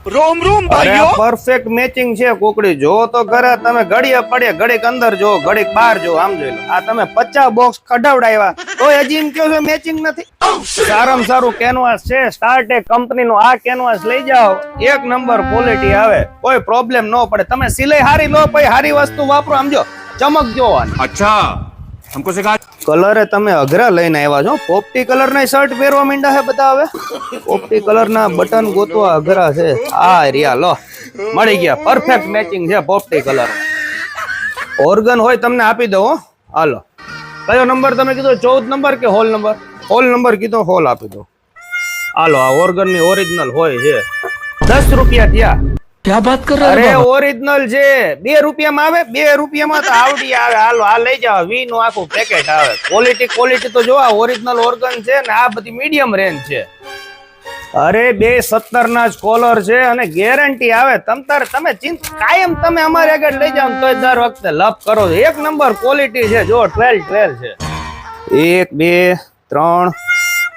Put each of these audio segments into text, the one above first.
रोम रोम भाइयों perfect matching છે કોકડી જો તો ઘરે તમે ઘડીએ પડે ઘડીક અંદર જો ઘડીક બહાર જો આમ જોઈ લો આ તમે 50 બોક્સ કઢાવડાવ્યા તો હજી એમ કહો છો મેચિંગ નથી સારામાં સારું કેનવાસ છે સ્ટાર્ટેક કંપની નું આ કેનવાસ લઈ જાઓ એક નંબર ક્વોલિટી આવે કોઈ પ્રોબ્લેમ ન પડે તમે સિલાઈ હારી લો પછી હારી વસ્તુ વાપરો આમ જો ચમક જોવાની अच्छा हमको सिखा કલરે તમે અઘરા લઈને આવ્યા છો પોપટી કલર ના શર્ટ પહેરવા માંડ્યા છે બધા હવે પોપટી કલર ના બટન ગોતવા અઘરા છે આ રિયા લો મળી ગયા પરફેક્ટ મેચિંગ છે પોપટી કલર ઓર્ગન હોય તમને આપી દો હાલો કયો નંબર તમે કીધો 14 નંબર કે હોલ નંબર કીધો હોલ આપી દો હાલો આ ઓર્ગન ની ઓરિજિનલ હોય છે 10 રૂપિયા થયા क्या बात कर रहे અરે ઓરિજિનલ છે 2 રૂપિયામાં આવે 2 રૂપિયામાં તો આવડી આવે હાલો આ લઈ જાઓ વી નું આખું પેકેટ આવે ક્વોલિટી તો જો આ ઓરિજિનલ ઓર્ગન છે ને આ બધી મીડિયમ રેન્જ છે અરે 270 ના જ કોલર છે અને ગેરંટી આવે તમે કાયમ તમે અમારે આગળ લઈ જાઓ તો દર વખતે લપ કરો છો એક નંબર ક્વોલિટી છે જો 12 છે 1 2 3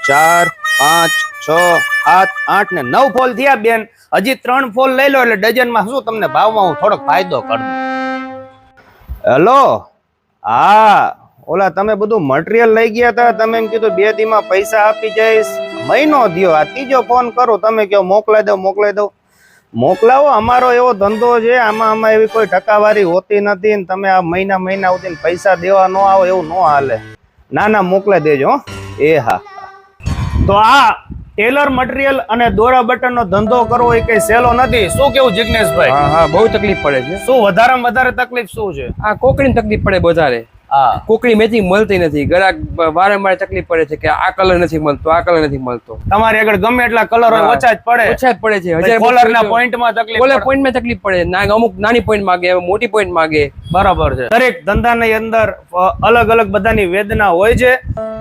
4 5 6 7 8 ને 9 ફોલ થયા બેન હજી 3 ફોલ લઈ લો એટલે ડઝન માં શું તમને ભાવમાં હું થોડોક ફાયદો કર દઉં હેલો હા ઓલા તમે બધું મટીરિયલ લઈ ગયા હતા તમે એમ કીધું 2 દીમાં પૈસા આપી જઈશ મહિનો થયો આ ત્રીજો ફોન કરો તમે કહો મોકલાઈ દો મોકલાવો અમારો એવો ધંધો છે આમાં એવી કોઈ ટકાવારી હોતી નથી ને તમે આ મહિના સુધી પૈસા દેવા ન આવો એવું ન હાલે ના મોકલાઈ દેજો એ હા તો આ ટેલર મટીરિયલ અને દોરા બટન નો ધંધો કરવો એ કઈ સહેલો નથી શું કેવું જિગ્નેશભાઈ હા બહુ તકલીફ પડે છે શું વધારેમાં વધારે તકલીફ શું છે આ કોકડીની તકલીફ પડે વધારે હા કોકડી મેચિંગ મળતી નથી ગ્રાહક વારંવાર તકલીફ પડે છે કે આ કલર નથી મળતો આ કલર નથી મળતો તમારી આગળ ગમે એટલા કલર હોય ઓછા જ પડે છે કોલર ના પોઈન્ટ માં તકલીફ કોલર પોઈન્ટ માં તકલીફ પડે ના અમુક નાની પોઈન્ટ માંગે મોટી પોઈન્ટ માંગે બરાબર છે દરેક ધંધાની અંદર અલગ અલગ બધાની વેદના હોય છે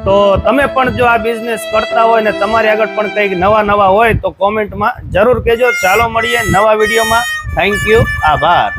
તો તમે પણ જો આ બિઝનેસ કરતા હોય ને તમારી આગળ પણ કંઈક નવા હોય તો કોમેન્ટમાં જરૂર કહેજો ચાલો મળીએ નવા વિડીયોમાં થેન્ક યુ આભાર